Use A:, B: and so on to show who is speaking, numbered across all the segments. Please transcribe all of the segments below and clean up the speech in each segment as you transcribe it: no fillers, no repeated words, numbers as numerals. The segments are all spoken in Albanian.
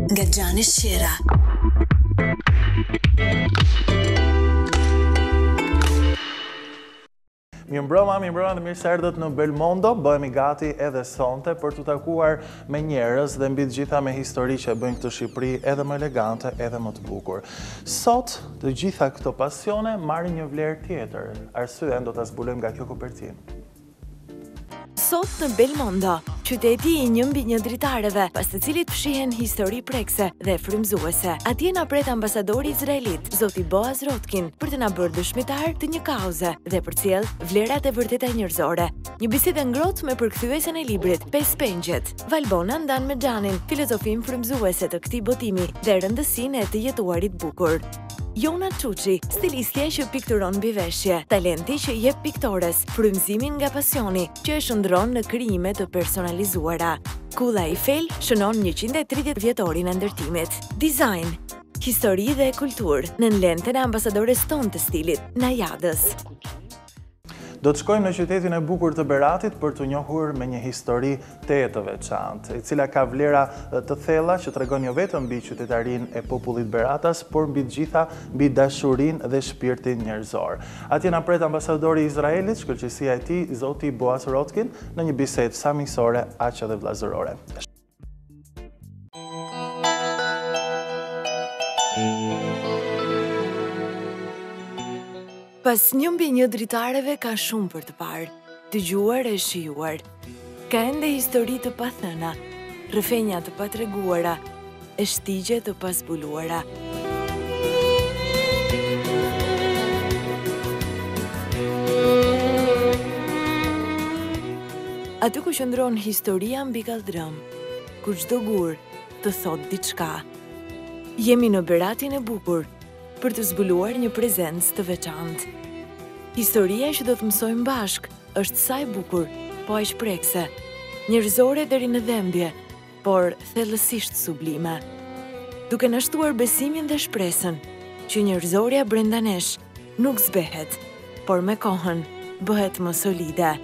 A: nga Xhani Shqerra.
B: Mirëmbrëma dhe mirë se erdhët në MONDO. Bëhemi gati edhe sonte për të takuar me njerëz dhe mbi të gjitha me histori që bëjnë këtë Shqipëri edhe më elegante, edhe më të bukur. Sot, të gjitha këto pasione marrin një vlerë tjetër. Arsyen do ta zbulojmë nga kjo kopertinë.
C: Sot në MONDO, qyteti i një mbi një dritareve, pas të cilit fshihen histori prekse dhe frymëzuese. Atje na pret ambasadori izraelit, zoti Boaz Rotkin, për të na bërë dëshmitar të një kauze dhe përcjell vlerat e vërteta njerëzore. Një bisedë ngrohtë me përkthyesen e librit 5 pengjet. Valbona ndan me Xhanin, filozofin frymëzuese të këtij botimi dhe rëndësinë e të jetuarit bukur. Jona Çuçi, stilistja që pikturon mbi veshje, talenti që jep piktores, frymëzimin nga pasioni që e shndron në krijime të personalizuara. Kulla Eiffel shënon 130 vjetorin e ndërtimit. Design, histori dhe kulturë në lentën e ambasadores tonë të stilit, Najadës.
B: Do të shkojmë në qytetin e bukur të Beratit për të njohur me një histori të veçantë, e cila ka vlera të thella që tregon jo vetëm mbi qytetarinë e popullit beratas, por mbi të gjitha mbi dashurinë dhe shpirtin njerëzor. Atje na pret ambasadori i Izraelit, shkëlqësia e tij, zoti Boaz Rotkin, në një bisedë sa miqësore, aq edhe vllazërore.
C: Pas një mbi një dritareve ka shumë për të parë, dëgjuar e shijuar. Ka ende histori të pathëna, rrëfenja të patreguara, e shtigje të pasbuluara. Aty ku qëndron historia mbi kaldrëm, ku çdo gur të thot diçka. Jemi në Beratin e bukur, për të zbuluar një prezencë të veçantë. Historia që do të mësojmë bashkë është sa e bukur, po aq prekse, njerëzore deri në dhembje, por thellësisht sublime. Duke na shtuar besimin dhe shpresën që njerëzorja brenda nesh nuk zbehet, por me kohën bëhet më solide.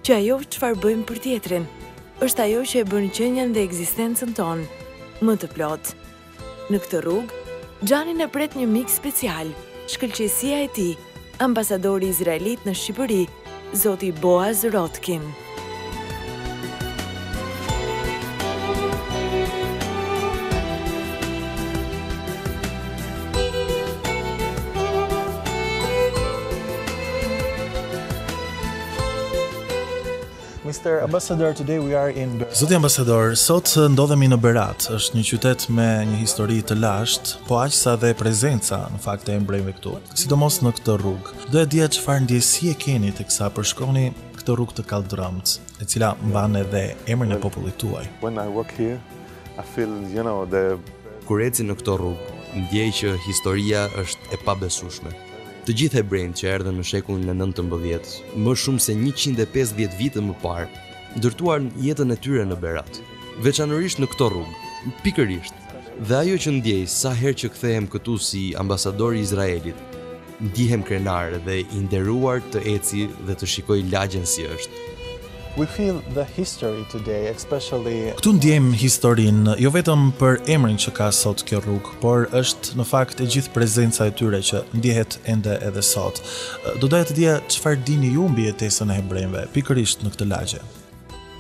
C: Që ajo çfarë bëjmë për tjetrin është ajo që e bën qenjen dhe ekzistencën tonë më të plotë. Në këtë rrugë, Xhanin e pret një mik special, shkëlqësia e tij, ambasadori izraelit në Shqipëri, zoti Boaz Rotkin.
B: Mr. Ambassador, today we are in Berat.
D: Zoti ambasador, sot ndodhemi në Berat. Është një qytet me një histori të lashtë, po aq sa dhe prezenca në fakt e embrejve këtu. Sidomos në këtë rrugë. Doja dija çfarë ndjesie keni teksa përshkoni këtë rrugë të kaldrëmt, e cila mban edhe emrin e popullit tuaj.
E: When I walk here, I feel,
F: Kur eci në këtë rrugë, ndjej që historia është e pabesueshme. Të gjithë hebrejt që erdhën në shekullin e 19, më shumë se 150 vite më parë, ndërtuan jetën e tyre në Berat, veçanërisht në këtë rrugë, pikërisht. Dhe ajo që ndjej sa herë që kthehem këtu si ambasador i Izraelit, ndihem krenar dhe i nderuar të eci dhe të shikoj lagjen si është.
B: We feel the history today, especially.
D: Këtu ndjejmë historinë jo vetëm për emrin që ka sot kjo rrugë, por është në fakt e gjithë prezenca e tyre që ndjehet ende edhe sot. Do doja të dija çfarë dini ju mbi jetesën e hebrejve, pikërisht në këtë lagje.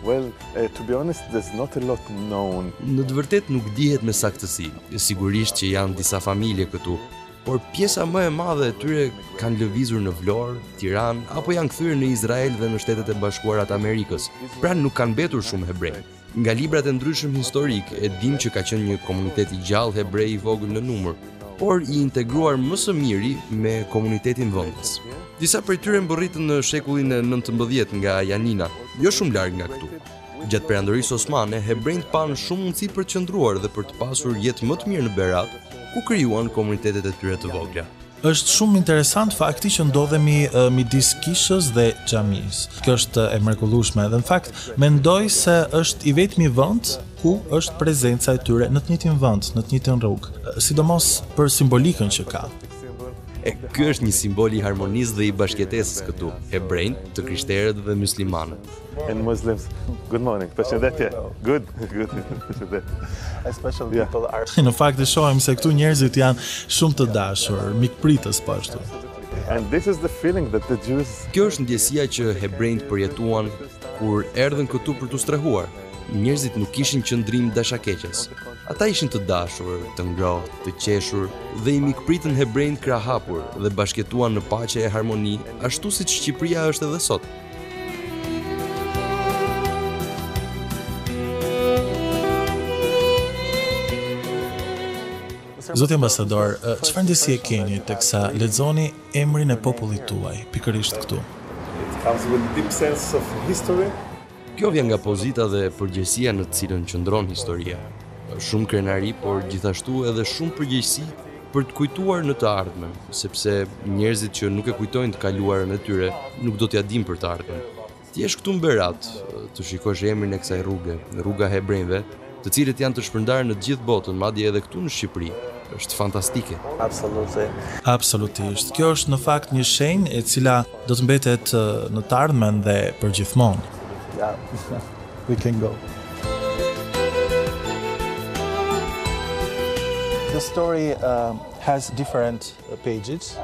E: Well, to be honest, there's not a lot known.
F: Në të vërtetë nuk dihet me saktësi, sigurisht që janë disa familje këtu, por pjesa më e madhe e tyre kanë lëvizur në Vlorë, Tiranë, apo janë kthyer në Izrael dhe në Shtetet e Bashkuara të Amerikës. Pra nuk kanë mbetur shumë hebrej. Nga librat e ndryshëm historik e dim që ka qenë një komunitet i gjallë hebrej i vogël në numër, por i integruar më së miri me komunitetin vendës. Disa prej tyre mbërritën në shekullin e 19 nga Janina, jo shumë larg nga këtu. Gjatë perandorisë osmane, hebrejt panë shumë mundësi për të qëndruar dhe për të pasur jetë më të mirë në Berat, ku krijuan komunitetet e tyre të vogla.
D: Është shumë interesant fakti që ndodhemi midis kishës dhe xhamisë. Kjo është e mrekullueshme dhe në fakt mendoj se është i vetmi vend ku është prezenca e tyre në të njëjtin vend, në të njëjtin rrugë, sidomos për simbolikën që ka.
F: Ky është një simbol I harmonisë dhe I bashkëtesës këtu, hebrejt, të krishterët dhe muslimanët.
E: And Muslims, good morning. Përshëndetje. Good. Përshëndetje.
B: Especially people are...
D: Në fakt e shohim se këtu njerëzit janë shumë të dashur, mikpritës po ashtu.
E: And this is the feeling that the Jews...
F: Kjo është ndjesia që hebrejt përjetuan kur erdhën këtu për t'u strehuar. Njerëzit nuk kishin qëndrim dashakeqes. Ata ishin të dashur, të ngrohtë, të qeshur dhe I mikpritën hebrejt krahapur dhe bashkëtuan në paqe e harmoni, ashtu siç Shqipëria është edhe sot.
D: Zoti ambasador, çfarë ndjesie keni teksa lexoni emrin e popullit tuaj, pikërisht këtu?
E: It comes with deep sense of history.
F: Kjo vjen nga pozita dhe përgjegjësia në të cilën qëndron historia. Shumë krenari, por gjithashtu edhe shumë përgjegjësi për të kujtuar në të ardhmen, sepse njerëzit që nuk e kujtojnë të kaluarën e tyre nuk do t'ja dinë për të ardhmen. Ti jesh këtu në Berat, të shikosh emrin e kësaj rruge, rruga e hebrejve, të cilët janë të shpërndarë në të gjithë botën, madje edhe këtu në Shqipëri. Është fantastike.
D: Absolutisht. Kjo është në fakt një shenjë e cila do të mbetet në të ardhmen dhe përgjithmonë.
B: Yeah, we can go. The story has different pages.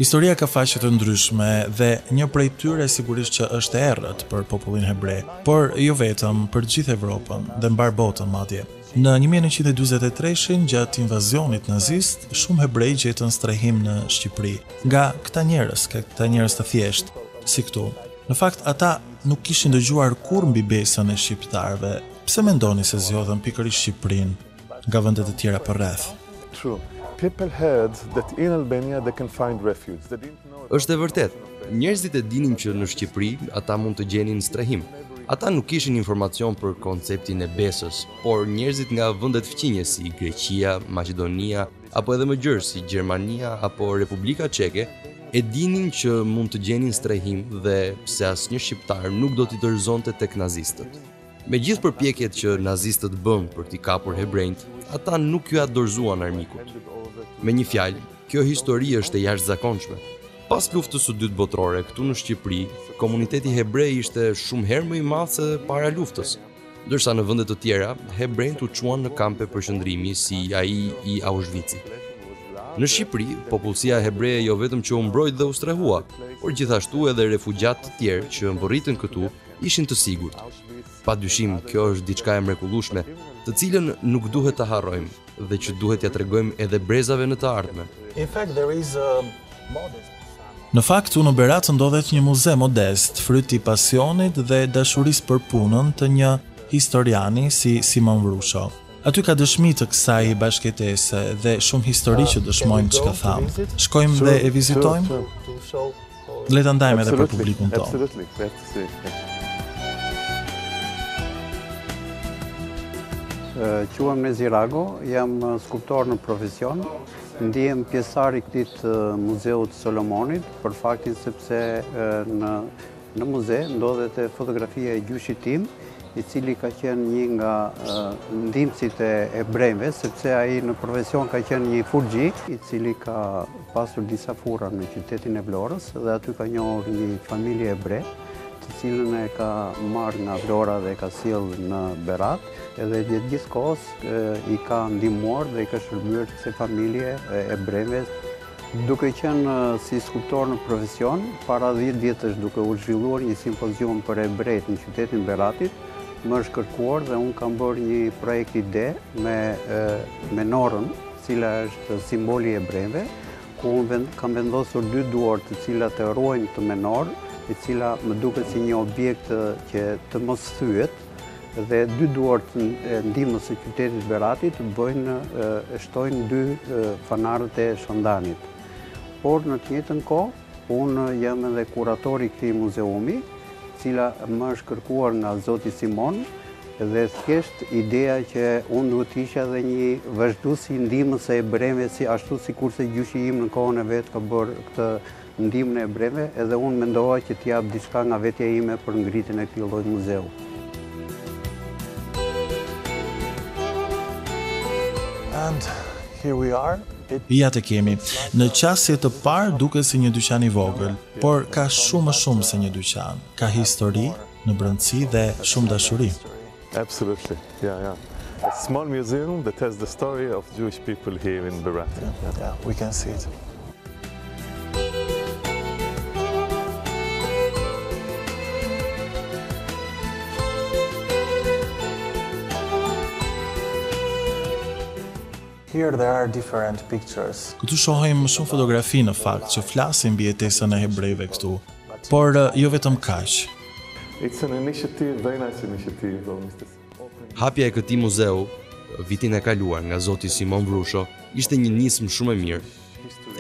D: Historia ka faqe të ndryshme dhe një prej tyre sigurisht që është e errët për popullin hebre, por jo vetëm për të gjithë Evropën dhe mbar botën madje. Në 1943, gjatë invazionit nazist, shumë hebrej gjetën strehim në Shqipëri. Nga këta njerëz të thjeshtë, si këtu. Në fakt, ata nuk kishin dëgjuar kur mbi besën e shqiptarëve. Pse mendoni se zgjodhen pikërisht Shqipërinë nga vendet e tjera përreth?
E: True. People heard that in Albania they can find refuge. They didn't know...
F: Është e vërtet. Njerëzit e dinin që në Shqipëri ata mund të gjenin strehim. Ata nuk kishin informacion për konceptin e besës, por njerëzit nga vendet fqinje si Greqia, Maqedonia, apo edhe më gjërë si Gjermania apo Republika Çeke, e dinin që mund të gjenin strehim dhe pse asnjë shqiptar nuk do t'i dorëzonte tek nazistët. Me gjithë përpjekjet që nazistët bën për t'i kapur hebrejt, ata nuk ju dorëzuan armikut. Me një fjalë, kjo histori është e jashtëzakonshme. Pas luftës së dytë botërore këtu në Shqipëri, komuniteti hebrej ishte shumë herë më I madh se para luftës, ndërsa në vende të tjera hebrejt u çuan në kampe përqendrimi si ai I Auschwitzit. Në Shqipëri, popullsia hebreje jo vetëm që u mbrojt dhe u strehua, por gjithashtu edhe refugjat të tjerë që mbërritën këtu ishin të sigurt. Padyshim, kjo është diçka e mrekullueshme, të cilën nuk duhet ta harrojmë dhe që duhet ja tregojmë edhe brezave në të ardhmen.
B: In fact, there is a modest...
D: Në fakt, në Berat ndodhet një muze modest, fryti I pasionit dhe dashurisë për punën të një historiani si Simon Vrusho. Aty ka dëshmi të kësaj bashkëtese dhe shumë histori që dëshmojnë çka tham. Shkojmë dhe e vizitojmë? Le ta ndajmë edhe për publikun tonë.
E: Absolutely.
A: Quhem Nezi Rago, jam skulptor në profesion. Ndihem pjesëtar I këtij muzeut Solomonit për faktin sepse në muze ndodhet fotografia e gjyshit tim, I cili ka qenë një nga ndihmësit e hebrejve, sepse ai në profesion ka qenë një furgji, I cili ka pasur disa furra në qytetin e Vlorës dhe aty ka njohur një familje hebre, të cilën e ka marrë nga Vlora dhe e ka sjellë në Berat, edhe gjatë gjithë kohës I ka ndihmuar dhe I ka shërbyer kësaj familje hebrejve, duke qenë si skulptor në profesion, para 10 vjetësh duke u zhvilluar një simpozium për hebrejt në qytetin Beratit, më është kërkuar dhe unë kam bërë një projekt ide me menorën, cila është simboli I hebrejve, ku unë kam vendosur 2 duar të cilat e ruajnë të menorë, I cila më duket si një objekt që të mos thyet, dhe 2 duart e ndihmës së qytetit Beratit shtojnë 2 fanarët e Shondanit. Por në të njëjtën kohë, unë jam edhe kuratori I këtij muzeumi, cila më është kërkuar nga zoti Simon, dhe thjesht ideja që unë duhet isha edhe një vazhdues I ndihmës së hebrejve, si ashtu sikurse gjyshi im në kohën e vet ka bërë këtë ndihmën e hebrejve, edhe unë mendova që t'i jap diçka nga vetja ime për ngritjen e këtij lloji muzeu.
B: And here we are.
D: Ja të kemi. Në qasje të parë duket si një dyqan i vogël, por ka shumë më shumë se një dyqan. Ka histori, në brendësi dhe shumë dashuri.
E: Absolutely, yeah. A small museum that has the story of Jewish people here in Berat.
B: Yeah, we can see it. Here there are different pictures.
D: Këtu shohim shumë fotografi në fakt që flasin mbi jetesën e hebrejve këtu, por jo vetëm kaq.
E: It's an initiative, very nice initiative of Mr.
F: Hapja e këtij muzeu vitin e kaluar nga zoti Simon Vrusho ishte një nismë shumë e mirë.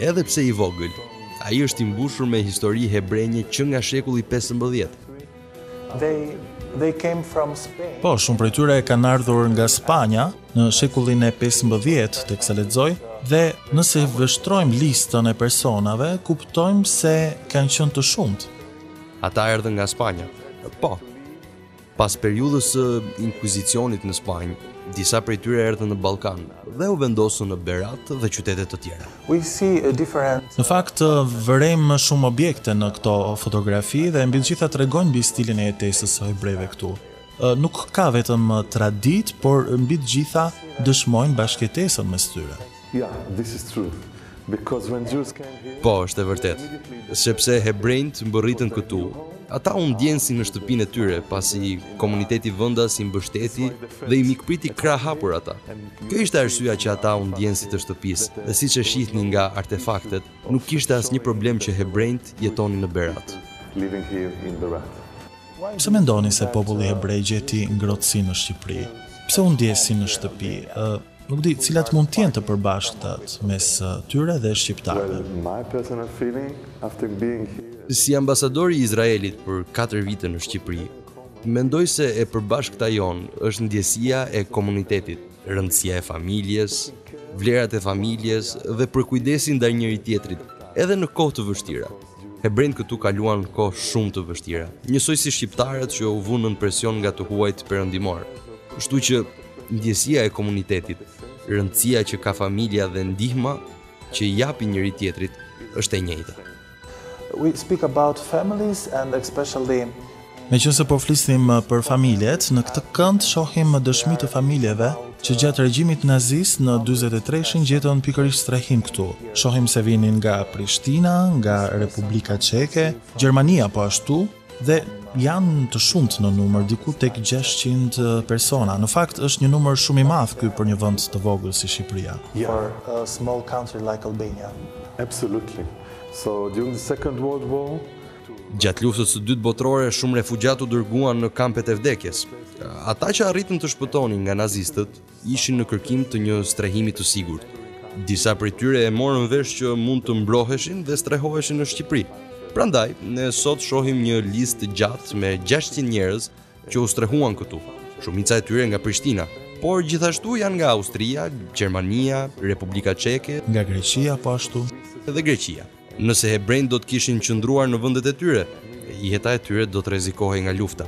F: Edhe pse i vogël, ai është i mbushur me histori hebrenje që nga shekulli 15.
B: They came from Spain.
D: Po, shumë prej tyre kanë ardhur nga Spanja në shekullin e 15, teksa lexoj, dhe nëse vështrojmë listën e personave, kuptojmë se kanë qenë të shumt.
F: Ata erdhën nga Spanja. Po. Pas periudhës së inkvizicionit në Spanjë, disa prej tyre erdhën në Ballkan dhe u vendosën në Berat dhe qytete të tjera.
B: We see a different.
D: Në fakt, vërejmë shumë objekte në këto fotografi dhe mbi të gjitha tregojnë mbi stilin e jetesës së hebrejve këtu. Nuk ka vetëm tradit, por mbi të gjitha dëshmojnë bashkëjetesën mes tyre.
E: Yeah, this is true. Because when Jews came here,
F: Po, është e vërtet. Sepse hebrejt mbërritën këtu, ata u ndjenë si në shtëpinë e tyre, pasi komuniteti vendas i mbështeti dhe i mikpriti krah hapur ata. Kjo ishte arsyeja që ata u ndjenë si të shtëpisë, dhe siç e shihni nga artefaktet, nuk kishte asnjë problem që hebrejt jetonin në Berat.
E: living here in Berat.
D: Pse mendoni se populli hebrej gjeti ngrohtësi në Shqipëri? Pse u ndjesi në shtëpi? Nuk di, cilat mund të jenë të përbashkëtat mes tyre dhe shqiptarëve.
E: Well, my personal feeling after being here,
F: Si ambasadori i Izraelit për 4 vite në Shqipëri, mendoj se e përbashkëta jonë është ndjesia e komunitetit, rëndësia e familjes, vlerat e familjes dhe përkujdesi ndaj njëri tjetrit, edhe në kohë të vështira. Hebrejt këtu kaluan kohë shumë të vështira, njësoj si shqiptarët që u vënë në presion nga të huajt perëndimor. Kështu që ndjesia e komunitetit, rëndësia që ka familja dhe ndihma që i japi njëri tjetrit është e njëjta.
B: We speak about families and especially
D: Meqense po flisnim për familjet, në këtë kënd shohim dëshmi të familjeve që gjatë regjimit nazist në 43-shin gjetën pikërisht strehim këtu. Shohim se vinin nga Prishtina, nga Republika Çeke, Gjermania po ashtu, dhe janë të shumtë në numër, diku tek 600 persona. Në fakt është një numër shumë i madh ky për një vend të vogël si Shqipëria.
B: for a small country like Albania.
E: absolutely. So during the Second World War,
F: Gjatë luftës së dytë botërore, shumë refugjat u dërguan në kampet e vdekjes. Ata që arritën të shpëtonin nga nazistët ishin në kërkim të një strehimi të sigurt. Disa prej tyre e morën vesh që mund të mbroheshin dhe strehoheshin në Shqipëri. Prandaj, ne sot shohim një listë gjatë me 600 njerëz që u strehuan këtu. Shumica e tyre nga Prishtina, por gjithashtu janë nga Austria, Gjermania, Republika Çeke
D: Nga Greqia po ashtu.
F: dhe Greqia. Nëse hebrejt do të kishin qëndruar në vendet e tyre, jeta e tyre do të rrezikohej nga lufta.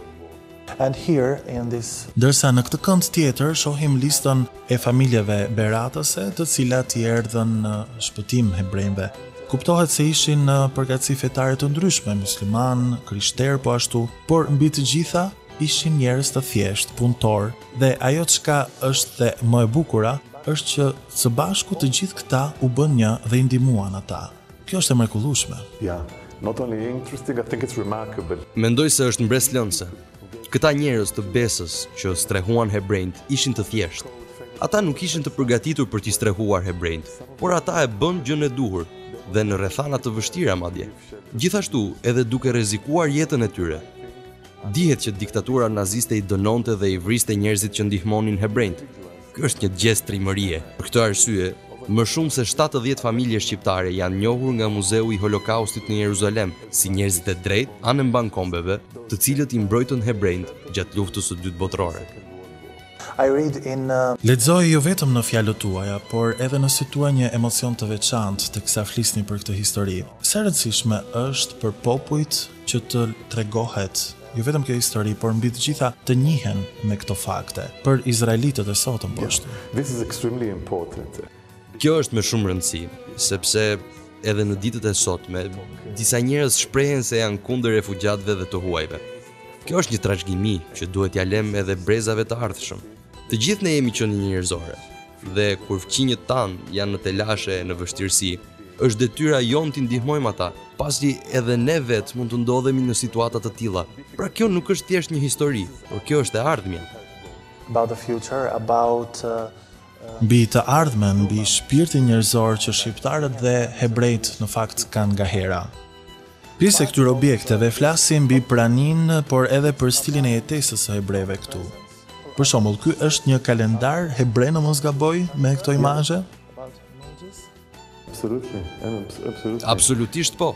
B: And here in this
D: Ndërsa në këtë kënd tjetër shohim listën e familjeve beratëse, të cilat i erdhën në shpëtim hebrejve. Kuptohet se ishin në përgatësi fetare të ndryshme, musliman, krishter po ashtu, por mbi të gjitha ishin njerëz të thjesht, punëtor, dhe ajo çka është dhe më e bukura është që së bashku të gjithë këta u bën një dhe i ndihmuan ata. Kjo është e mrekullueshme.
E: yeah, not only interesting, I think it's remarkable.
F: Mendoj se është mbreslënse. Këta njerëz të besës që strehuan hebrejt ishin të thjeshtë. Ata nuk ishin të përgatitur për t'i strehuar hebrejt, por ata e bën gjën e duhur dhe në rrethana të vështira madje. Gjithashtu, edhe duke rrezikuar jetën e tyre. Dihet që diktatura naziste i dënonte dhe i vriste njerëzit që ndihmonin hebrejt. Ky është një gest trimërie. Për këtë arsye, më shumë se 70 familje shqiptare janë njohur nga Muzeu i Holokaustit në Jeruzalem si njerëzit e drejtë anë mban kombeve, të cilët i mbrojtën hebrejt gjatë luftës së dytë botërore.
B: I read in
D: Lexoj jo vetëm në fjalët tuaja, por edhe nëse tua një emocion të veçantë teksa flisni për këtë histori. Sa e rëndësishme është për popujt që të tregohet jo vetëm kjo histori, por mbi të gjitha të njihen me këto fakte, për izraelitët e sotëm po ashtu.
E: This is extremely important.
F: Kjo është me shumë rëndësi, sepse edhe në ditët e sotme, disa njerëz shprehen se janë kundër refugjatëve dhe të huajve. Kjo është një trashëgimi që duhet ja lëm edhe brezave të ardhshëm. Të gjithë ne jemi qenie njerëzore, dhe kur fqinjët tanë janë në telashe në vështirësi, është detyra jonë t'i ndihmojmë ata, pasi edhe ne vetë mund të ndodhemi në situata të tilla. Pra kjo nuk është thjesht një histori, por kjo është e ardhmja.
B: About the future, about
D: Mbi të ardhmen, mbi shpirtin njerëzor që shqiptarët dhe hebrejt në fakt kanë nga hera. Pjesë e këtyre objekteve flasin mbi praninë, por edhe për stilin e jetesës së hebrejve këtu. Për shembull, ky është një kalendar hebre, në mos gaboj, me këto imazhe?
F: Absolutisht po.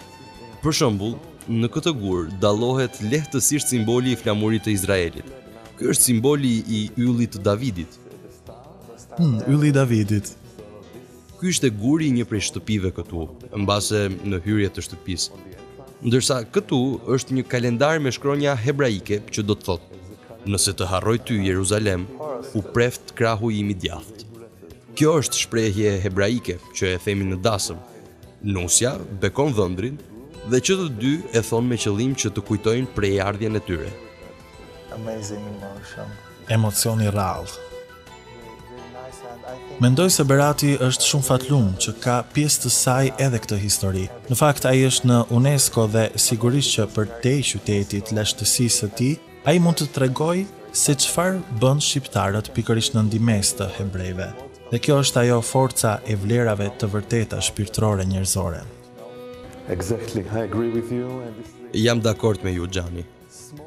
F: Për shembull, në këtë gur dallohet lehtësisht simboli i flamurit të Izraelit. Ky është simboli i yllit të Davidit.
D: Ylli i Davidit.
F: Ky ishte guri i një prej shtëpive këtu, mbase në hyrje të shtëpisë. Ndërsa këtu është një kalendar me shkronja hebraike që do të thotë: nëse të harroj ty Jeruzalem, u preft krahu im i djathtë. Kjo është shprehje hebraike që e themi në dasëm. Nusja bekon vëndrin dhe që të dy e thonë me qëllim që të kujtojnë prejardhjen e tyre.
B: amazing emotion.
D: Emocioni rrallë. Mendoj se Berati është shumë fatlum që ka pjesë të saj edhe këtë histori. Në fakt, ai është në UNESCO dhe sigurisht që për te qytetit lashtësisë së tij, ai mund të tregoj se çfarë bën shqiptarët pikërisht në ndihmës të hebrejve. Dhe kjo është ajo forca e vlerave të vërteta shpirtërore njerëzore.
E: Exactly, I agree with you.
F: Jam dakord me ju, Xhani.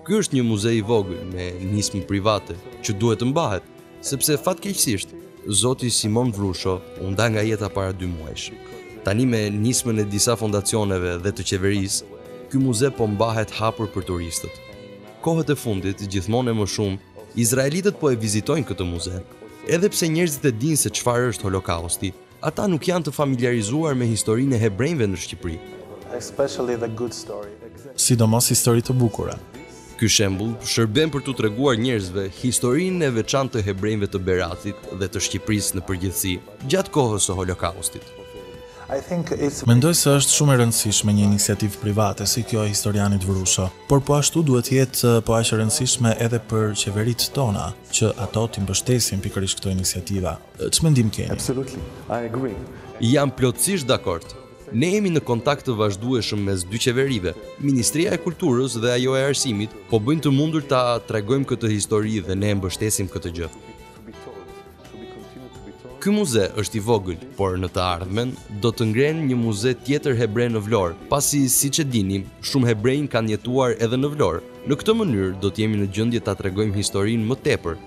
F: Ky është një muze i vogël me nismë private që duhet të mbahet, sepse fatkeqësisht Zoti Simon Vrusho u nda nga jeta para 2 muajsh. Tani me nismën e disa fondacioneve dhe të qeverisë, ky muze po mbahet hapur për turistët. Kohët e fundit, gjithmonë e më shumë, izraelitët po e vizitojnë këtë muze. Edhe pse njerëzit e dinë se çfarë është Holokausti, ata nuk janë të familiarizuar me historinë e hebrejve në Shqipëri.
B: Especially the good story.
D: Sidomos histori të bukura.
F: Ky shembull shërben për t'u treguar njerëzve historinë e veçantë të hebrejve të Beratit dhe të Shqipërisë në përgjithësi gjatë kohës së Holokaustit.
B: I think it's
D: Mendoj se është shumë e rëndësishme një iniciativë private si kjo e historianit Vrusho, por po ashtu duhet jetë po aq e rëndësishme edhe për qeveritë tona, që ato t'i mbështesin pikërisht këto iniciativa. Ç'mendim keni?
E: Absolutely, I agree.
F: Jam plotësisht dakord. Ne jemi në kontakt të vazhdueshëm mes dy qeverive. Ministria e Kulturës dhe ajo e Arsimit po bëjnë të mundur ta tregojmë këtë histori dhe ne e mbështesim këtë gjë. Ky muze është i vogël, por në të ardhmen do të ngrenë një muze tjetër hebre në Vlorë, pasi siç e dini, shumë hebrejnë kanë jetuar edhe në Vlorë. Në këtë mënyrë do të jemi në gjendje ta tregojmë historinë më tepër.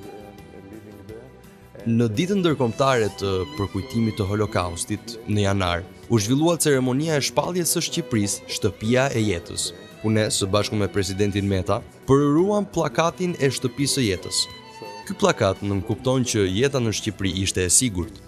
F: Në ditën ndërkombëtare të përkujtimit të Holokaustit në janar, u zhvillua ceremonia e shpalljes së Shqipërisë, Shtëpia e Jetës. Ku ne, së bashku me presidentin Meta, përëruam plakatin e Shtëpisë së Jetës. Ky plakat nënkupton që jeta në Shqipëri ishte e sigurt.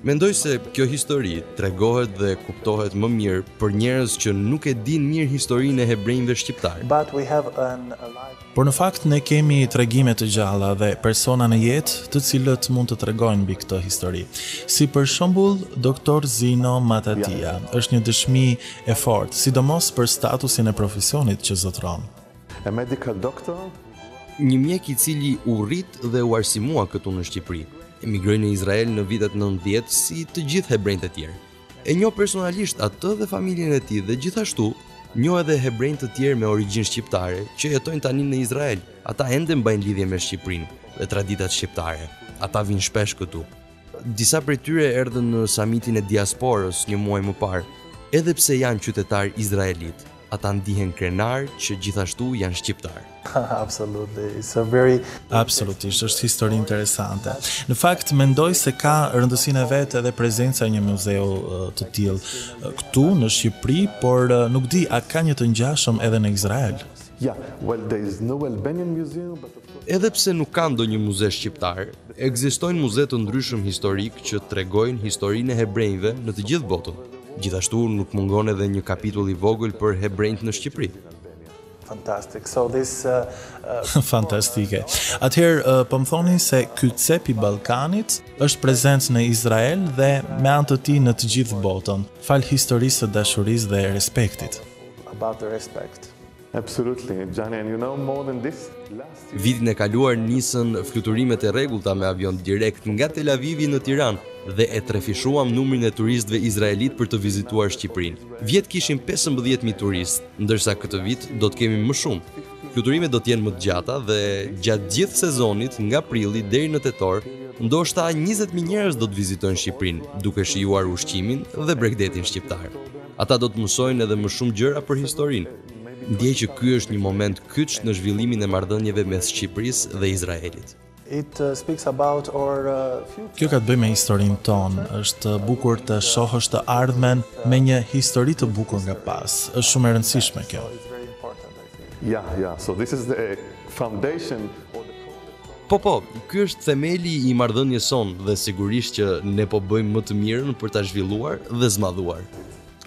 F: Mendoj se kjo histori tregohet dhe kuptohet më mirë për njerëz që nuk e dinë mirë historinë e hebrejve shqiptar.
B: but we have an alive
D: Por në fakt ne kemi tregime të gjalla dhe persona në jetë të cilët mund të tregojnë mbi këtë histori. Si për shembull, Dr. Zino Matatia është një dëshmi e fortë, sidomos për statusin e profesionit që zotron.
E: A medical doctor?
F: Një mjek i cili u rrit dhe u arsimua këtu në Shqipëri. Emigroi në Izrael në vitet 90 si të gjithë hebrejtë e tjerë. E njoh personalisht atë dhe familjen e tij dhe gjithashtu njoh edhe hebrejtë të tjerë me origjinë shqiptare që jetojnë tani në Izrael. Ata ende mbajnë lidhje me Shqipërinë dhe traditat shqiptare. Ata vinë shpesh këtu. Disa prej tyre erdhën në samitin e diasporës një muaj më parë. Edhe pse janë qytetar izraelit, ata ndihen krenar që gjithashtu janë shqiptar.
B: absolutely. It's a very
D: Absolutisht, është histori interesante. Në fakt, mendoj se ka rëndësinë e vet edhe prezenca e një muzeu të tillë këtu në Shqipëri, por nuk di a ka një të ngjashëm edhe në Izrael.
E: Yeah, well, there is no Albanian museum, but of course...
F: Edhe pse nuk ka ndonjë muze shqiptar, ekzistojnë muze të ndryshëm historik që tregojnë historinë e hebrejve në të gjithë botën. Gjithashtu nuk mungon edhe një kapitull i vogël për hebrejt në Shqipëri.
B: Fantastic. So this
D: Fantastike. Atëherë, po më thoni se ky cep I Ballkanit është prezencë në Izrael dhe me anë të tij në të gjithë botën, fal historisë së dashurisë dhe respektit.
B: about the respect.
E: Absolutely, Xhani, and you know more than this?
F: Vitin e kaluar nisën fluturimet e rregullta me avion direkt nga Tel Avivi në Tiranë dhe e trefishuam numrin e turistëve izraelit për të vizituar Shqipërinë. Vjet kishim 15.000 turistë, ndërsa këtë vit do të kemi më shumë. Fluturimet do të jenë më të gjata dhe gjatë gjithë sezonit nga prilli deri në tetor, ndoshta 20.000 njerëz do të vizitojnë Shqipërinë, duke shijuar ushqimin dhe bregdetin shqiptar. Ata do të mësojnë edhe më shumë gjëra për historinë. Ndjej që ky është një moment kyç në zhvillimin e marrëdhënieve mes Shqipërisë dhe Izraelit.
B: It speaks about our future.
D: Kjo ka të bëjë me historinë tonë, është bukur të shohësh të ardhmen me një histori të bukur nga pas. Është shumë e rëndësishme kjo.
B: It's very important, I think.
E: Yeah. So this is the foundation.
F: Po, ky është themeli I marrëdhënies sonë dhe sigurisht që ne po bëjmë më të mirën për ta zhvilluar dhe zmadhuar.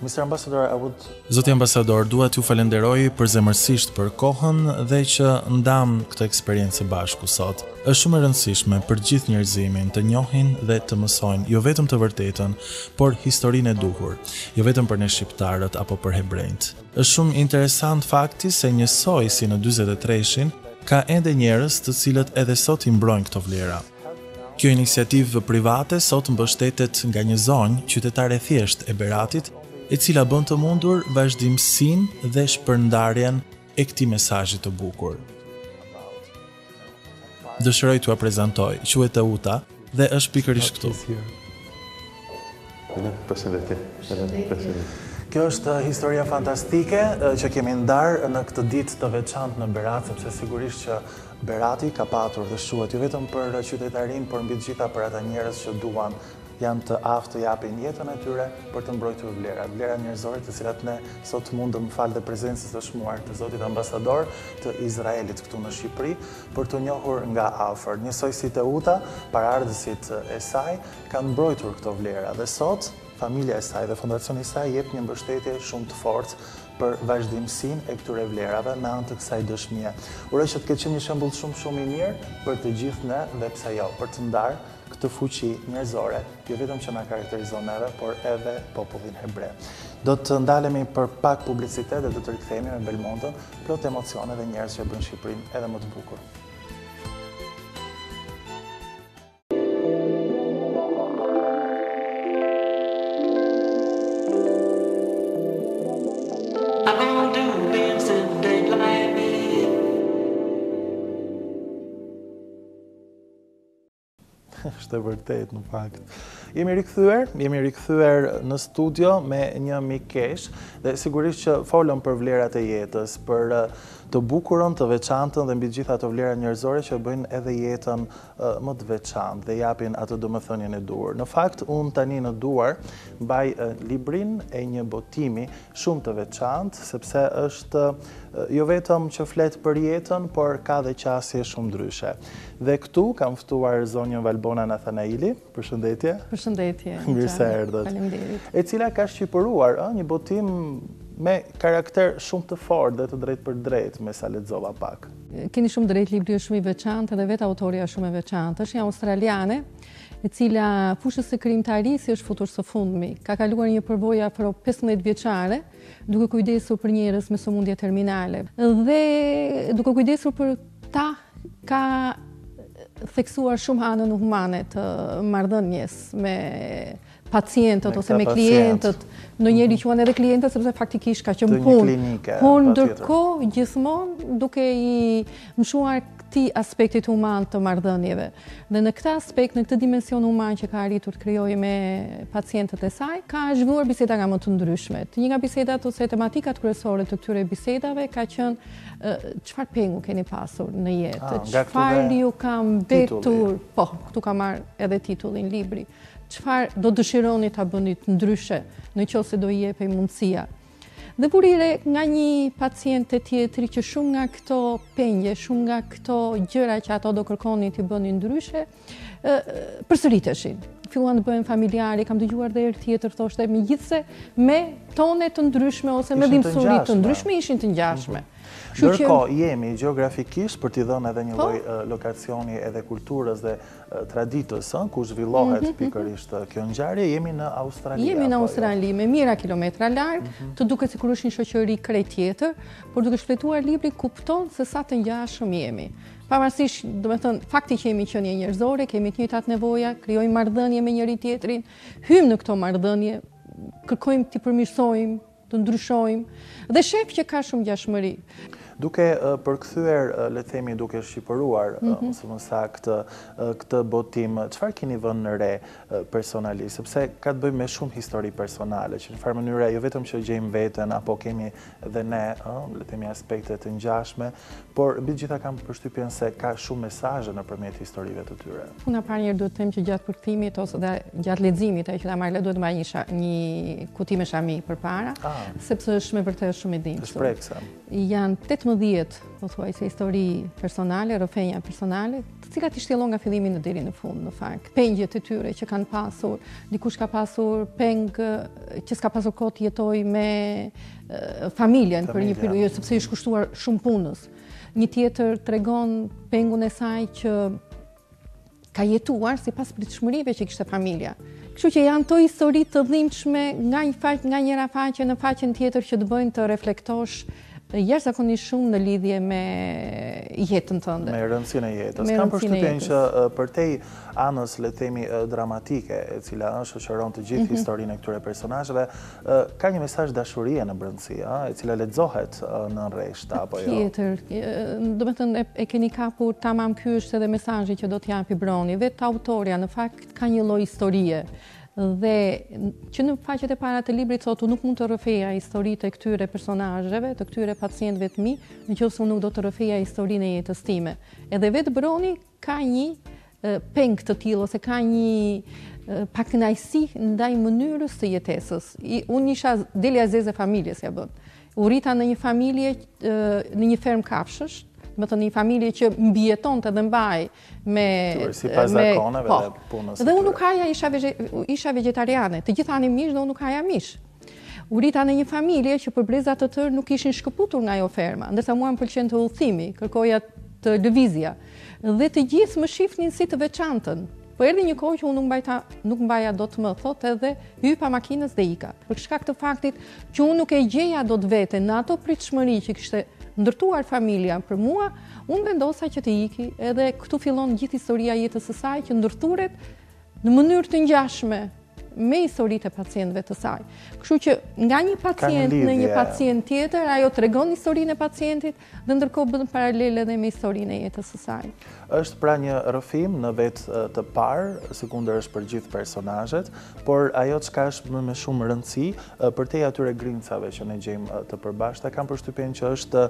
B: Mr. Ambassador, I would
D: Zoti ambasador, dua t'ju falenderoj përzemërsisht për kohën dhe që ndam këtë eksperiencë bashku sot. Është shumë e rëndësishme për gjithë njerëzimin të njohin dhe të mësojnë jo vetëm të vërtetën, por historinë e duhur, jo vetëm për ne shqiptarët apo për hebrejt. Është shumë interesant fakti se njësoj si në 43-shin ka ende njerëz të cilët edhe sot I mbrojnë këto vlera. Kjo iniciativë private sot mbështetet nga një zonjë qytetare thjesht e Beratit, e cila bën të mundur vazhdimsinë dhe shpërndarjen e këtij mesazhi të bukur. Dëshiroj t'ua prezantoj, quhet Uta dhe është pikërisht këtu.
B: Kjo është historia fantastike që kemi ndarë në këtë ditë të veçantë në Berat, sepse sigurisht që Berati ka patur dhe shuhet jo vetëm për qytetarinë, por mbi të gjitha për ata njerëz që duan janë të aftë të japin jetën e tyre për të mbrojtur vlera njerëzore të cilat ne sot mundëm falë dhe prezencës së shmuar të Zotit ambasador të Izraelit këtu në Shqipëri për të njohur nga afër. Njësoj si Teuta, paraardhësit e saj kanë mbrojtur këto vlera dhe sot familja e saj dhe fondacioni I saj jep një mbështetje shumë të fortë për vazhdimsinë e këtyre vlerave me anë të kësaj dëshmie. Uroj që të ketë qenë një shembull shumë I mirë për të gjithë ne dhe pse jo, për të ndarë këtë fuqi njerëzore, jo vetëm që na karakterizon neve, por edhe popullin hebre. Do të ndalemi për pak publicitet dhe do të rikthehemi me Belmondën, plot emocione dhe njerëz që bëjnë Shqipërinë edhe më të bukur. Është e vërtet në fakt. Jemi rikthyer në studio me një mikesh dhe sigurisht që folëm për vlerat e jetës, për të bukurën, të veçantën dhe mbi gjitha ato vlera njerëzore që bëjnë edhe jetën më të veçantë dhe japin atë domethënien e duhur. Në fakt, unë tani në duar mbaj librin e një botimi shumë të veçantë, sepse është jo vetëm që flet për jetën, por ka dhe qasje shumë ndryshe. Dhe këtu kam ftuar zonjën Valbona Nathanaili, përshëndetje.
G: Përshëndetje.
D: Mirë se erdhët.
G: Faleminderit.
D: E cila ka shqipëruar një botim me karakter shumë të fortë dhe të drejtë për drejtë, me sa lexova pak.
G: Keni shumë drejt, libri është shumë I veçantë dhe vetë autoria është shumë e veçantë. Është një australiane, e cila fushës së krijimtarisë është futur së fundmi. Ka kaluar një përvojë afro 15 vjeçare, duke kujdesur për njerëz me sëmundje terminale. Dhe duke kujdesur për ta, ka theksuar shumë anën humane të marrëdhënies me pacientët ose me klientët, në njëri quan edhe klientët sepse faktikisht ka qenë punë. Por ndërkohë gjithmonë duke I mshuar këtij aspektit human të marrëdhënieve. Dhe në këtë aspekt, në këtë dimension human që ka arritur të krijojë me pacientët e saj, ka zhvilluar biseda nga më të ndryshmet. Një nga bisedat ose tematikat kryesore të këtyre bisedave ka qenë çfarë pengu keni pasur në jetë, çfarë ju ka mbetur, po, këtu ka marrë edhe titullin libri. Çfarë do dëshironi ta bëni të ndryshe nëse do I jepej mundësia. Dhe burire nga një paciente tjetri që shumë nga këto pengje, shumë nga këto gjëra që ato do kërkonin t'i bënin ndryshe, përsëriteshin. Filluan të bëhen familjari, kam dëgjuar dhe herë tjetër thoshte, megjithse me tone të ndryshme ose me dhimbësuri të ndryshme ishin të ngjashme.
B: Ndërkohë, jemi gjeografikisht për t'i dhënë edhe një lloj lokacioni edhe kulturës dhe traditës, ku zhvillohet pikërisht kjo ngjarje, jemi në Australi.
G: Jemi në Australi, me mijëra kilometra larg, të duket sikur është një shoqëri krejt tjetër, por duke shfletuar libri kupton se sa të ngjashëm jemi. Pavarësisht, do të thënë, fakti që jemi qenie njerëzore, kemi të njëjtat nevoja, krijojmë marrëdhënie me njëri tjetrin, hymë në këto marrëdhënie, kërkojmë të përmirësojmë, të ndryshojmë dhe shef që ka shumë ngjashmëri.
B: Duke përkthyer, le të themi, duke shqipëruar, ose më saktë, këtë botim, çfarë keni vënë në re personalisht, sepse ka të bëjë me shumë histori personale, që në farë mënyre jo vetëm që gjejmë veten, apo kemi dhe ne, le të themi, aspekte të ngjashme, por mbi gjitha kam përshtypjen se ka shumë mesazhe nëpërmjet historive të tyre.
G: Puna parë njërë duhet të them që gjatë përkthimit ose dhe gjatë leximit, ai që ta marrë duhet të marrë një kuti me shami përpara, sepse është me vërtet shumë e dimshme.
B: Është prekse.
G: Janë 18, po thuaj se histori personale, rrëfenja personale, të cilat i shtjellon nga fillimi deri në fund, në fakt. Pengjet e tyre që kanë pasur, dikush ka pasur peng që s'ka pasur kohë të jetojë me familjen për një periudhë, sepse i është kushtuar shumë punës. Një tjetër tregon pengun e saj që ka jetuar sipas pritshmërive që kishte familja. Kështu që janë to histori të dhimbshme nga një faq, nga njëra faqe në faqen tjetër që të bëjnë të reflektosh jashtëzakonisht shumë në lidhje me jetën tënde.
B: Me rëndësinë e jetës. Kam përshtypjen që përtej anës, le të themi, dramatike, e cila shoqëron të gjithë historinë e këtyre personazheve, ka një mesazh dashurie në brendësi, e cila lexohet në rresht apo jo.
G: Tjetër, do të thënë e keni kapur tamam, ky është edhe mesazhi që do t'japi Broni. Vetë autorja në fakt ka një lloj historie. Dhe që në faqet e para të librit thotë nuk mund të rrëfeja historitë e këtyre personazheve, të këtyre pacientëve të mi, nëse unë nuk do të rrëfeja historinë e jetës time. Edhe vetë Broni ka një peng të tillë ose ka një pakënaqësi ndaj mënyrës së jetesës. Unë isha delja zeze familjes ja bën. U rrita në një familje, në një ferm kafshësh, më të një familje që mbijetonte dhe mbaj me...
B: Sipas zakoneve dhe punës.
G: Dhe unë nuk haja, isha vegetariane, të gjitha anë mish dhe unë nuk haja mish. U rrita në një familje që për brezat të tërë nuk ishin shkëputur nga jo ferma, ndërsa mua më pëlqen të udhëtimi, kërkoja të lëvizja. Dhe të gjithë më shifnin si të veçantën. Po erdhi një kohë që unë nuk mbaja dot më, thotë edhe hypa makinës dhe ika. Për shkak të faktit që unë nuk e gjeja dot veten në ato pritshmëri që kishte ndërtuar familja për mua, unë vendosa që të iki, edhe këtu fillon gjithë historia jetës së saj që ndërthuret në mënyrë të ngjashme me historitë e pacientëve të saj. Kështu që nga një pacient në një pacient tjetër, ajo tregon historinë e pacientit dhe ndërkohë bën paralele edhe me historinë e jetës së saj.
B: Është pra një rrëfim në vetë të parë, sekundër është për gjithë personazhet, por ajo çka është me shumë rëndësi përtej atyre grincave që ne gjejmë të përbashkëta, kam përshtypjen që është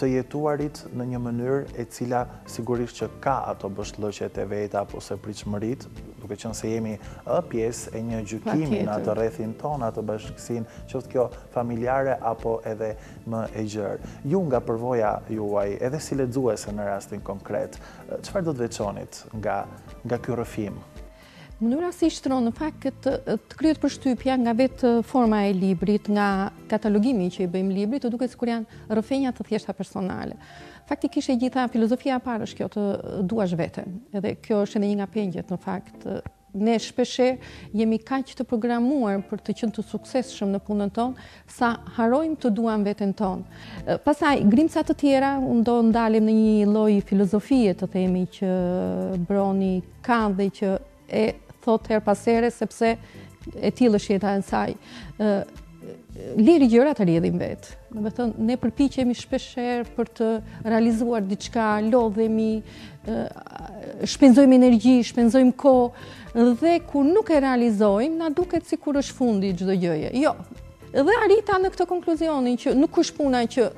B: të jetuarit në një mënyrë e cila sigurisht që ka ato bështllëqet e veta ose pritshmëritë, duke qenë se jemi pjesë e një gjykimi në atë rrethin ton, atë bashkësinë, qoftë kjo familjare apo edhe më e gjerë. Ju nga përvoja juaj, edhe si lexuese në rastin konkret, çfarë do të veçonit nga ky rrëfim?
G: Mënyra si shtron në fakt të krijohet përshtypja nga vetë forma e librit, nga katalogimi që i bëjmë librit, të duket sikur janë rrëfenja të thjeshta personale. Faktikisht e gjitha filozofia e parë është kjo të duash veten. Edhe kjo është edhe një nga pengjet në fakt. Ne shpesher jemi kaq të programuar për të qenë të suksesshëm në punën tonë, sa harrojmë të duam veten tonë. Pastaj grimca të tjera, unë do ndalim në një lloj filozofie, të themi, që Broni ka dhe që e thot her pas here, sepse e tillë është jeta e saj. Liri gjërat rrjedhin vetë. Do të thënë, ne përpiqemi shpeshherë për të realizuar diçka, lodhemi, shpenzojmë energji, shpenzojmë kohë dhe kur nuk e realizojmë, na duket sikur është fundi çdo gjëje. Jo. Dhe arrita në këtë konkluzionin që nuk është puna që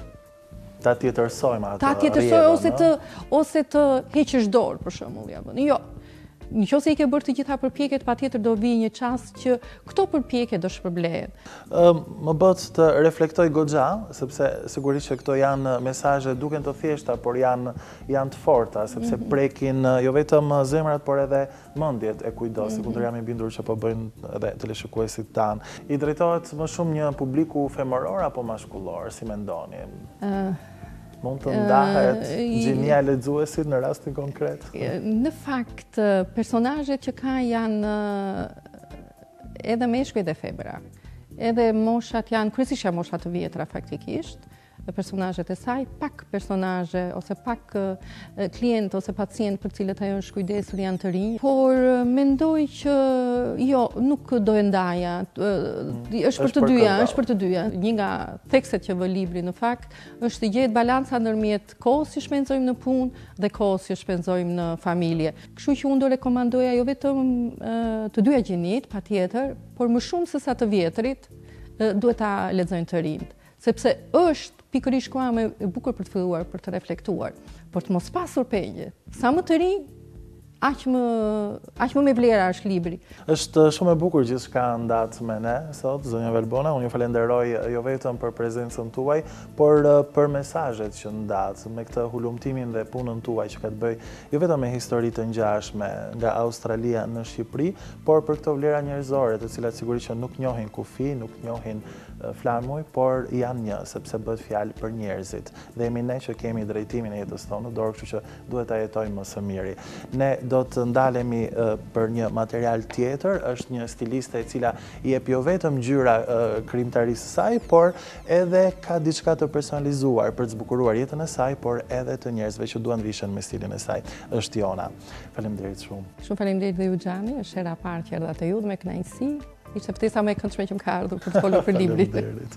B: ta tjetërsojmë atë.
G: Ta tjetërsoj ose të heqësh dorë për shembull, ja bën. Jo. Nëse i ke bërë të gjitha përpjekjet, patjetër do vijë një çast që këto përpjekje do shpërblehen.
B: Më bët të reflektoj goxha, sepse sigurisht që këto janë mesazhe duken të thjeshta, por janë të forta, sepse prekin jo vetëm zemrat, por edhe mendjet e kujdo, sekundër jam i bindur që po bëjnë edhe teleshikuesit tanë. I drejtohet më shumë një publiku femëror apo maskullor, si mendoni? Mund të ndahet gjinia e lexuesit në rastin konkret?
G: Në fakt, personazhet që ka janë edhe meshkuj dhe femra. Edhe moshat janë kryesisht mosha të vjetra faktikisht. Personazhet e saj, pak personazhe ose pak klient ose pacient për cilët ajo është kujdesur janë të rinj, por mendoj që jo, nuk do e ndaja. Është për të dyja. Një nga tekstet që vë libri në fakt është të gjetë balanca ndërmjet kohës që shpenzojmë në punë dhe kohës që shpenzojmë në familje. Kështu që unë do rekomandoja jo vetëm të dyja gjinit, patjetër, por më shumë se sa të vjetrit duhet ta lexojnë të rinjt, sepse është pikërisht koha më e bukur për të filluar për të reflektuar, por të mos pasur pengje. Sa më të rinj, aq më me vlera është libri.
B: Është shumë e bukur gjithçka ndatë me ne sot, zonja Valbona. Unë ju falenderoj jo vetëm për prezencën tuaj, por për mesazhet që ndatë me këtë hulumtimin dhe punën tuaj që ka të bëj jo vetëm me histori të ngjashme nga Australia në Shqipëri, por për këto vlera njerëzore, të cilat sigurisht që nuk njohin kufi, nuk njohin flamuj, por janë një, sepse bëhet fjalë për njerëzit. Dhe jemi ne që kemi drejtimin e jetës tonë në dorë, kështu që duhet ta jetojmë më së miri. Ne do të ndalemi për një material tjetër, është një stiliste e cila i jep jo vetëm ngjyra krijimtarisë së saj, por edhe ka diçka të personalizuar për të zbukuruar jetën e saj, por edhe të njerëzve që duan vishen me stilin e saj. Është Jona. Faleminderit shumë.
G: Shumë faleminderit dhe ju Xhani, është hera e parë që erdha te ju dhe me kënaqësi. Ishte ftesa më e këndshme që më ka ardhur për të folur për librin.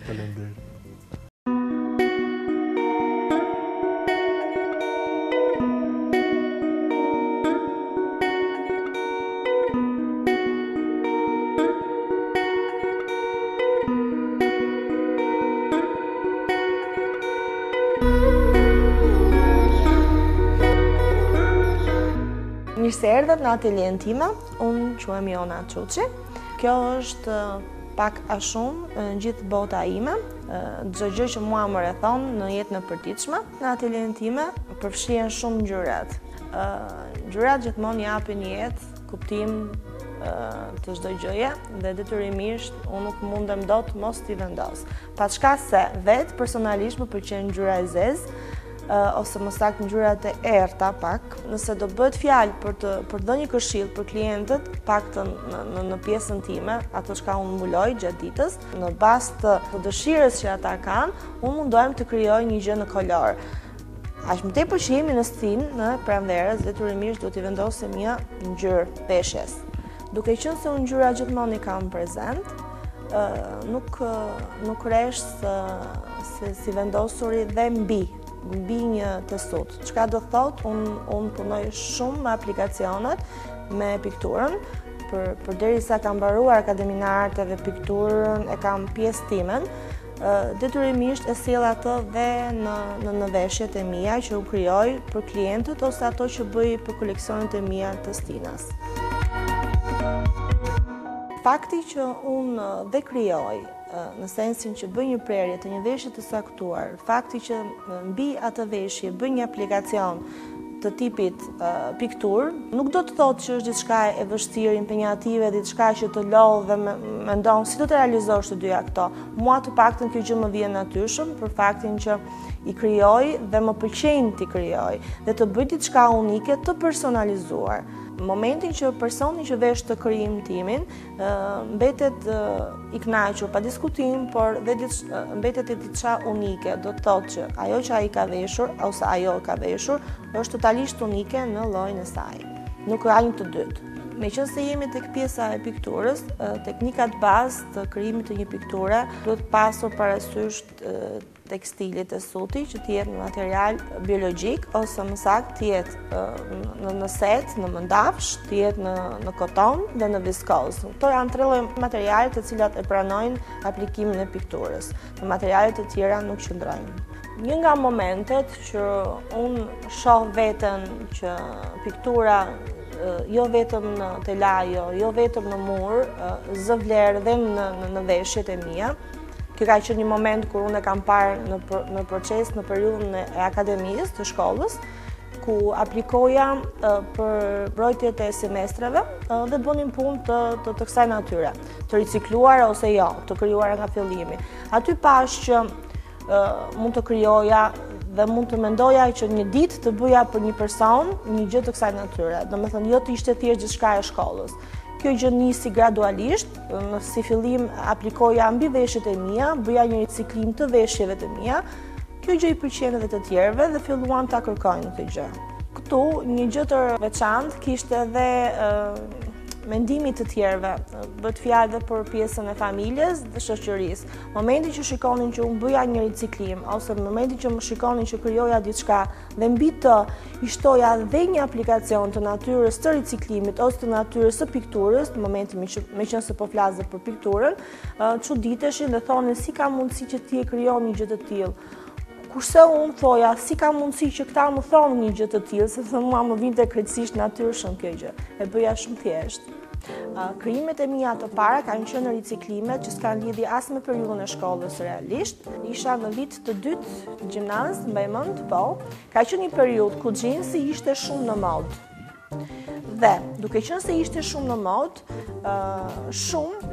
B: Faleminderit.
H: Mirë se erdhët në atelien time, unë quhem Jona Çuçi. Kjo është pak a shumë në gjithë bota ime, çdo gjë që mua më rrethon në jetën e përditshme. Në atelien time përfshihen shumë ngjyrat. Ngjyrat gjithmonë japin jetë, kuptim të çdo gjëje dhe detyrimisht unë nuk mundem dot mos t'i vendos. Paçka se vetë personalisht më pëlqen ngjyra e zezë, ose më saktë ngjyrat e errta pak. Nëse do bëhet fjalë për të dhënë një këshill për klientët, paktën në pjesën time, ato që unë mbuloj gjatë ditës, në bazë të dëshirës që ata kanë, unë mundohem të krijoj një gjë në kolor. Aq më tepër që jemi në stin në pranverës, detyrimisht do t'i vendosim një ngjyrë veshjes. Duke qenë se unë ngjyra gjithmonë i kam prezent, nuk resh se si vendosuri dhe mbi një tesut. Çka do thot, unë punoj shumë me aplikacionet, me pikturën, përderisa kam mbaruar Akademinë e Arteve pikturën, e kam pjesë timen, detyrimisht e sjell atë dhe në veshjet e mia që u krijoj për klientët ose ato që bëj për koleksionet e mia të stinas. Fakti që unë dhe krijoj në sensin që bëj një prerje të një veshje të saktuar, fakti që mbi atë veshje bëj një aplikacion të tipit piktur, nuk do të thotë që është diçka e vështirë, impenjative, diçka që të lodh dhe mendon si do të realizosh të dyja këto. Mua të paktën kjo gjë më vjen natyrshëm për faktin që i krijoj dhe më pëlqen t'i krijoj dhe të bëj diçka unike të personalizuar. Në momentin që personi që vesh të krijim timin, mbetet i kënaqur pa diskutim, por dhe mbetet e diçka unike, do të thotë që ajo që ai ka veshur ose ajo ka veshur është totalisht unike në llojin e saj. Nuk ka një të dytë. Meqense jemi tek pjesa e pikturës, teknikat bazë të krijimit të një pikture duhet pasur parasysh tekstilit e suti që të jetë në material biologjik ose më saktë të jetë në set, në mëndafsh, të jetë në koton dhe në viskoz. Këto janë tre lloje materiale të cilat e pranojnë aplikimin e pikturës. Në materialet e tjera nuk qëndrojnë. Një nga momentet që unë shoh veten që piktura jo vetëm në telajo, jo vetëm në mur, zë vlerë dhe në veshjet e mia. Kjo ka qenë një moment kur unë e kam parë në proces në periudhën e akademisë të shkollës, ku aplikoja për mbrojtjet e semestrave dhe bënim punë të kësaj natyre, të ricikluara ose jo, të krijuara nga fillimi. Aty pash që mund të krijoja dhe mund të mendoja që një ditë të bëja për një person një gjë të kësaj natyre, domethënë jo të ishte thjesht diçka e shkollës. Kjo gjë nisi gradualisht, si fillim aplikoja mbi veshjet e mia, bëja një riciklim të veshjeve të mia. Kjo gjë i pëlqen edhe të tjerëve dhe filluan ta kërkojnë këtë gjë. Këtu një gjë të veçantë kishte edhe mendimi të tjerëve, bëhet fjalë edhe për pjesën e familjes dhe shoqërisë. Momenti që shikonin që unë bëja një riciklim ose momenti që më shikonin që krijoja diçka dhe mbi të i shtoja dhe një aplikacion të natyrës të riciklimit ose të natyrës së pikturës, në momentin meqense po flas për pikturën, çuditeshin dhe thonin si ka mundësi që ti e krijon një gjë të tillë. Kurse unë thoja, si ka mundësi që këta më thonë një gjë të tillë, sepse mua më vinte krejtësisht natyrshëm kjo gjë. E bëja shumë thjeshtë. Krijimet e mia të para kanë qenë riciklimet që s'kan lidhje as me periudhën e shkollës realisht. Isha në vit të dytë gjimnaz, mbaj mend, po. Ka qenë një periudhë ku xhinsi ishte shumë në modë. Dhe, duke qenë se ishte shumë në modë, shumë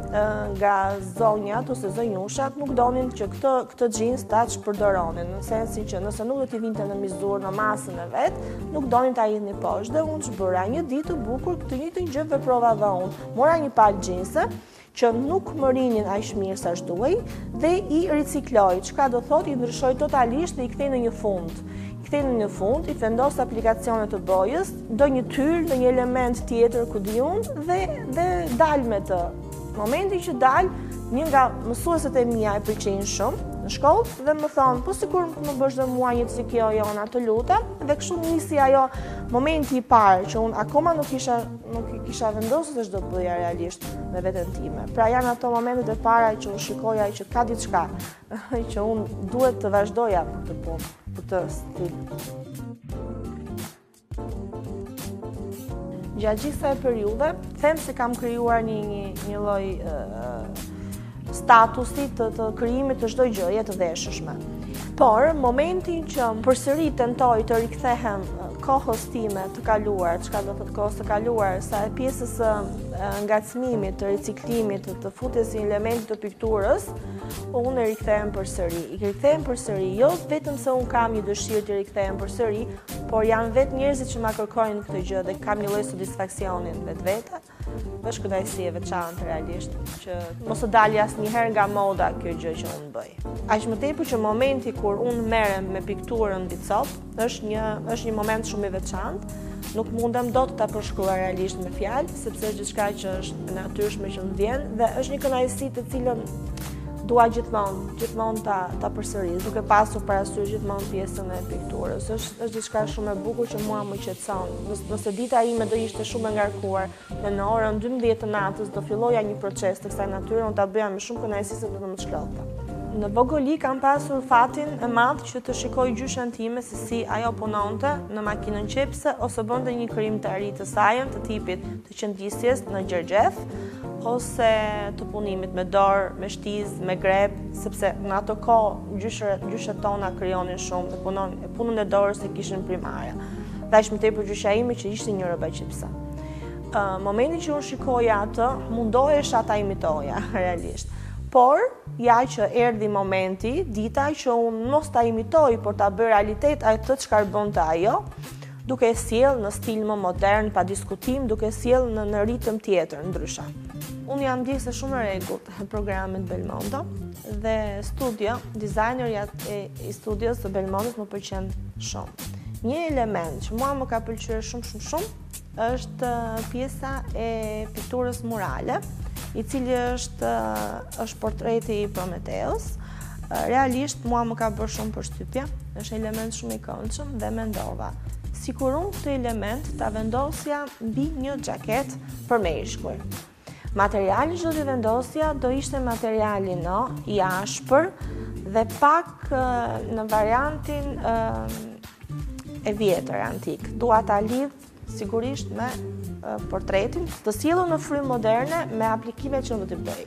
H: nga zonjat ose zonjushat nuk donin që këtë xhins ta shpërdoronin, në sensin që nëse nuk do t'i vinte në mizur, në masën e vet, nuk donin ta hidhnin poshtë dhe unë ç'bëra një ditë të bukur këtë njëjtën gjë veprova dhe unë. Mora një palë xhinse që nuk më rinin aq mirë sa duhej dhe i ricikloj, çka do thotë i ndryshoj totalisht dhe i kthej në një fund. I vendos aplikacione të bojës, do një tyr, do një element tjetër ku di unë dhe dal me të. Momenti që dal, një nga mësueset e mia e pëlqejnë shumë në shkollë dhe më thonë, po sikur më bësh dhe mua një cikjo jona, të lutem, dhe kështu nisi ajo momenti i parë që unë akoma nuk kisha vendosur se ç'do bëja realisht me veten time. Pra janë ato momentet e para që unë shikoja që ka diçka që unë duhet të vazhdoja për të punë, për të stil. Gjatë gjithë kësaj periudhe, them se kam krijuar një lloj statusi të krijimit të çdo gjëje të veshshme. Por, momentin që përsëri tentoj të rikthehem kohës time të kaluar, çka do thotë kohës të kaluar, sa e pjesës ngacmimit, të riciklimit, të futjes një elementi të pikturës, unë e rikthehem përsëri. I rikthehem përsëri, jo vetëm se unë kam një dëshirë të rikthehem përsëri, por janë vetë njerëzit që ma kërkojnë këtë gjë dhe kam një lloj satisfaksionin vetvete. Është kënaqësi e veçantë realisht, që mos të dalë asnjëherë nga moda kjo gjë që unë bëj. Aq më tepër që momenti kur unë merrem me pikturën mbi copë, është një moment shumë i veçantë. Nuk mundem dot ta përshkruaj realisht me fjalë, sepse është diçka që është e natyrshme që më vjen dhe është një kënaqësi të cilën dua gjithmonë ta përsëris, duke pasur parasysh gjithmonë pjesën e pikturës. Është diçka shumë e bukur që mua më qetëson. Nëse dita ime do ishte shumë e ngarkuar dhe në orën 12 të natës do filloja një proces të kësaj natyre, unë ta bëja me shumë kënaqësi se do të më çlodhte. Në vogëli kam pasur fatin e madh që të shikoj gjyshen time se si ajo punonte në makinën qepse ose bënte një krijimtari të saj të tipit të qëndisjes në gjergjeth ose të punimit me dorë, me shtizë, me grep, sepse në ato kohë gjyshet tona krijonin shumë dhe punën e dorës e kishin primare. Dhe aq më tepër gjysha ime që ishte një roba qepse. Momenti që unë shikoja atë, mundohesha ta imitoja realisht. Por, ja që erdhi momenti, dita që unë mos ta imitoj, por ta bëj realitet atë çka bënte ajo, duke e sjell në stil më modern, pa diskutim, duke e sjell në ritëm tjetër, ndryshe. Unë jam ndjekse shumë e rregullt e programit Belmondo dhe dizajnerja e studios të Belmondos më pëlqen shumë. Një element që mua më ka pëlqyer shumë është pjesa e pikturës murale, i cili është portreti i Prometheus. Realisht mua më ka bërë shumë përshtypje, është element shumë i këndshëm dhe mendova sikur unë këtë element ta vendosja mbi një xhaket për meshkuj. Materiali që do t'i vendosja do ishte materiali i ashpër dhe pak në variantin e vjetër antik. Dua ta lidh sigurisht me portretin, të sjellur në frymë moderne me aplikimet që do t'i bëj.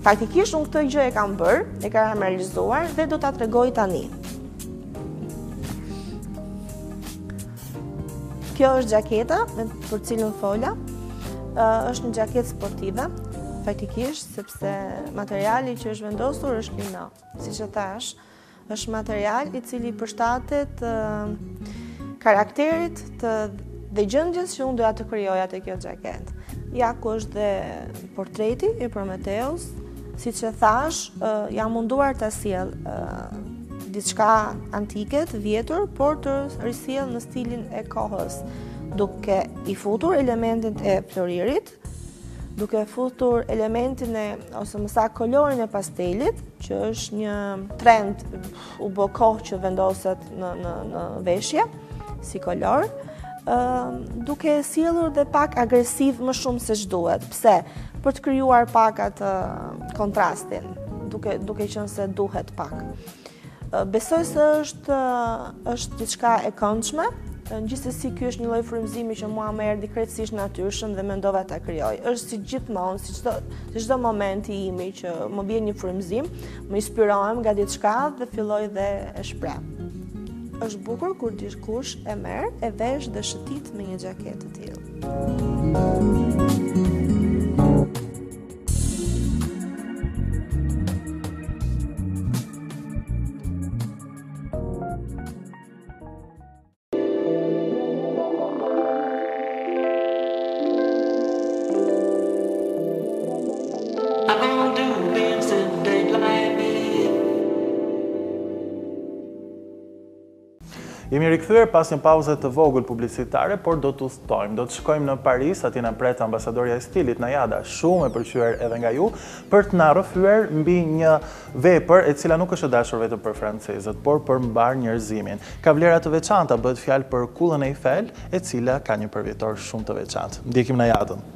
H: Faktikisht unë këtë gjë e kam bërë, e kam realizuar dhe do ta tregoj tani. Kjo është gjaketa për cilën fola, është një gjaketë sportive. faktikisht, sepse materiali që është vendosur është lino. Siç e thash, është material i cili përshtatet karakterit dhe gjendjes që unë doja të krijoja te kjo xhaketë. Ja ku është dhe portreti i Prometheus, siç e thash, jam munduar ta sjell diçka antike, të vjetër, por të risjell në stilin e kohës, duke i futur elementin e floririt, duke futur elementin ose më saktë kolorin e pastelit, që është një trend u bë kohë që vendoset në veshje si kolor, duke sjellur dhe pak agresiv më shumë se ç'duhet. Pse? Për të krijuar pak atë kontrastin, duke qenë se duhet pak. Besoj se është diçka e këndshme, gjithsesi ky është një lloj frymëzimi që mua më erdhi krejtësisht natyrshëm dhe mendova ta krijoj. Është si gjithmonë, si çdo moment i imi që më vjen një frymëzim, më inspirohem nga diçka dhe filloj dhe e shpreh. Është bukur kur dikush e merr, e vesh dhe shëtit me një xhaketë të tillë.
B: Jemi rikthyer pas një pauze të vogël publicitare, por do të udhtojmë. Do të shkojmë në Paris, aty na pret ambasadorja e stilit Najada, shumë e pëlqyer edhe nga ju, për të na rrëfyer mbi një vepër e cila nuk është e dashur vetëm për francezët, por për mbar njerëzimin. Ka vlera të veçanta, bëhet fjalë për kullën e Eiffel, e cila ka një përvjetor shumë të veçantë. Ndjekim Najadën.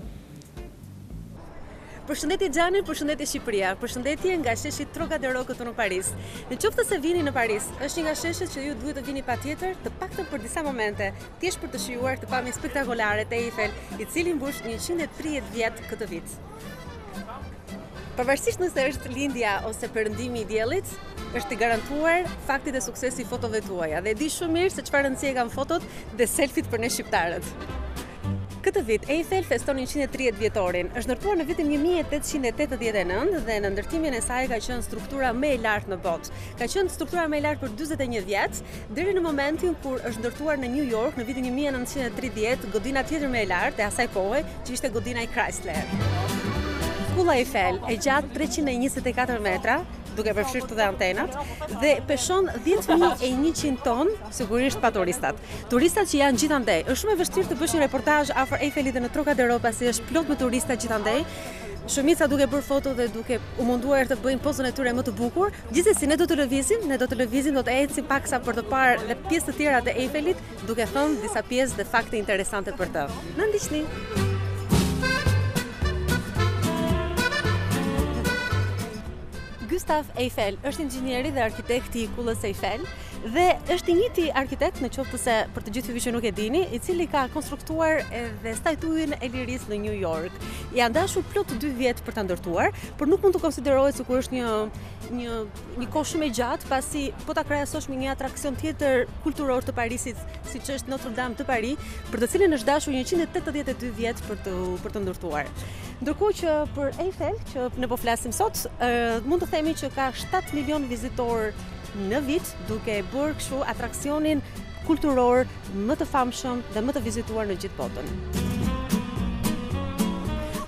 I: Përshëndetje Xhani, përshëndetje Shqipëria, përshëndetje nga sheshi Trocadero këtu në Paris. Në qoftë se vini në Paris, është një nga sheshet që ju duhet të vini patjetër, të paktën për disa momente, thjesht për të shijuar të pamjen spektakolare të Eiffel, i cili mbush 130 vjet këtë vit. Pavarësisht nëse është lindja ose perëndimi i diellit, është i garantuar fakti dhe suksesi i fotove tuaja dhe e di shumë mirë se çfarë rëndësie kanë fotot dhe selfit për ne shqiptarët. Këtë vit, Eiffel feston 130 vjetorin. Është ndërtuar në vitin 1889 dhe në ndërtimin e saj ka qenë struktura më e lartë në botë. Ka qenë struktura më e lartë për 41 vjet, deri në momentin kur është ndërtuar në New York në vitin 1930, godina tjetër më e lartë e asaj kohe, që ishte godina e Chrysler. Kulla Eiffel e gjatë 324 metra, duke përfshirë dhe antenat, dhe peshon 10.100 ton, sigurisht pa turistat. Turistat që janë gjithandej. Është shumë e vështirë të bësh një reportazh afër Eiffelit dhe në Trocadero pasi është plot me turista gjithandej. Shumica duke bërë foto dhe duke u munduar të bëjnë pozën e tyre më të bukur. Gjithsesi ne do të lëvizim, do të ecim paksa për të parë dhe pjesë të tjera të Eiffelit, duke thënë disa pjesë dhe fakte interesante për të. Na ndiqni. Gustav Eiffel është inxhinieri dhe arkitekti i kullës Eiffel dhe është i njëjti arkitekt, në qoftë se për të gjithë juve që nuk e dini, i cili ka konstruktuar edhe statuin e lirisë në New York. Janë dashur plot 2 vjet për ta ndërtuar, por nuk mund të konsiderohet sikur është një kohë shumë e gjatë, pasi po ta krahasosh me një atraksion tjetër kulturor të Parisit, siç është Notre Dame de Paris, për të cilin është dashur 182 vjet për të ndërtuar. Ndërkohë që për Eiffel, që ne po flasim sot, mund të themi që ka 7 milion vizitorë në vit, duke bërë kështu atraksionin kulturor më të famshëm dhe më të vizituar në gjithë botën.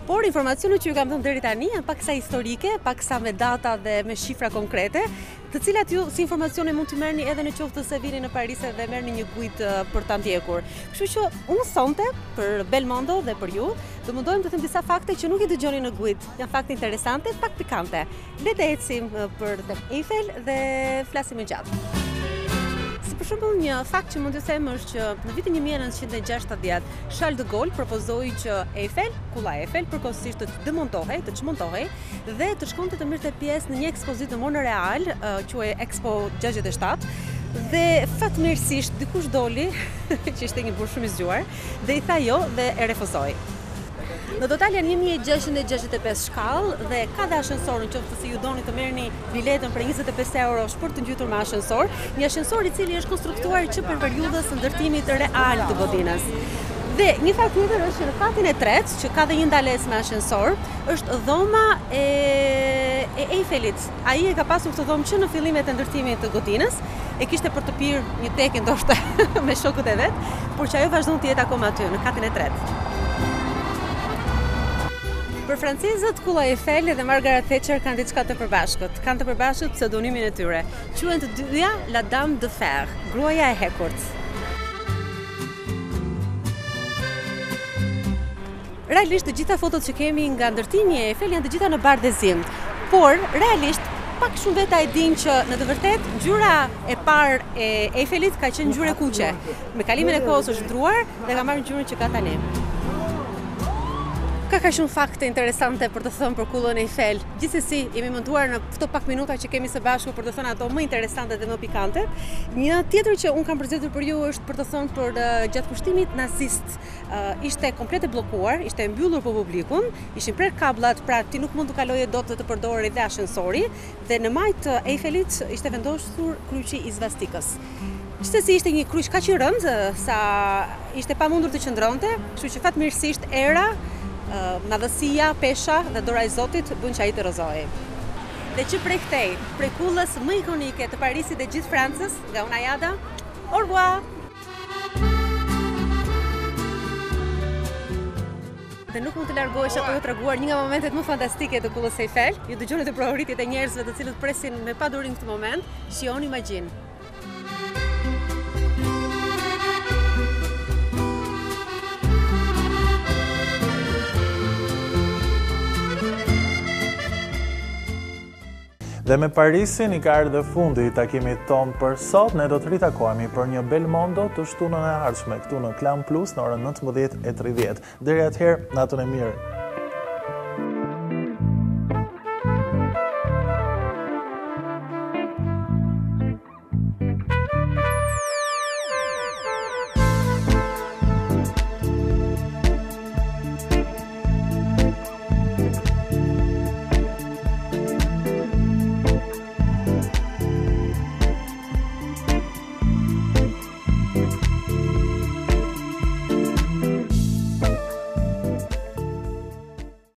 I: Por informacionet që ju kam dhënë deri tani janë paksa historike, paksa me data dhe me shifra konkrete, të cilat ju si informacione mund të merrni edhe në qoftë se vini në Paris dhe merrni një guid për ta ndjekur. Kështu që unë sonte për MONDO dhe për ju, do mundohem të them disa fakte që nuk i dëgjoni në guid. Janë fakte interesante, pak pikante. Le të ecim për Eiffel dhe flasim më gjatë. Për shembull, një fakt që mund të them është që në vitin 1960 Charles de Gaulle propozoi që kulla Eiffel përkohësisht të çmontohej dhe të shkonte të merrte pjesë në një ekspozitë në Montreal, quhej Expo 67, dhe fatmirësisht dikush doli, që ishte një burr shumë i zgjuar, dhe i tha jo dhe e refuzoi. Në total janë 1665 shkallë dhe ka dhe ashensor, në qoftë se ju doni të merrni biletën për 25 eurosh për të ngjitur me ashensor, një ashensor i cili është konstruktuar që për periudhën e ndërtimit real të godinës. Dhe një fakt tjetër është që në katin e tretë, që ka dhe një ndalesë me ashensor, është dhoma e Eifelit. Ai e ka pasur këtë dhomë që në fillimet e ndërtimit të godinës, e kishte për të pirë një tekë ndoshta me shokët e vet, por që ajo vazhdon të jetë akoma aty në katin e tretë. Për francezët, kulla Eiffel dhe Margaret Thatcher kanë diçka të përbashkët. Kanë të përbashkët pseudonimin e tyre. Quhen të dyja La Dame de Fer, gruaja e hekurt. Realisht të gjitha fotot që kemi nga ndërtimi e Eiffel janë të gjitha në bardhëzim, por realisht pak shumë veta e din që në të vërtet ngjyra e parë e Eiffelit ka qenë ngjyrë kuqe. Me kalimin e kohës është ndruar dhe ka marrë ngjyrën që ka tani. Ka shumë fakte interesante për të thënë për kullën Eiffel. Gjithsesi, jemi menduar në këto pak minuta që kemi së bashku për të thënë ato më interesante dhe më pikante. Një tjetër që unë kam përzgjedhur për ju është për të thënë për gjatë pushtimit nazist. Ishte komplet e bllokuar, ishte mbyllur për publikun, ishin prerë kabllat, pra ti nuk mund të kaloje dot të përdorë dhe ashensori, dhe në majt Eiffelit ishte vendosur kryqi i svastikës. Gjithsesi ishte një kryq kaq i rëndë sa ishte pamundur të qëndronte, kështu që fatmirësisht era, madhësia, pesha dhe dora e Zotit bën që ai të rrëzohej. Dhe që prej këtej, prej kullës më ikonike të Parisit dhe gjithë Francës, nga unë Ajada, au revoir! Dhe nuk mund të largohesh apo jo treguar një nga momentet më fantastike të kullës Eiffel. Ju dëgjoni të provoritjet e njerëzve të cilët presin me padurim këtë moment. Shihoni imagjin.
B: Dhe me Parisin i ka ardhur fundi i takimit ton për sot. Ne do të ritakohemi për një bel mondo të shtunën e ardhshme këtu në Klan Plus në orën 19:30. Deri atëherë, natën e mirë.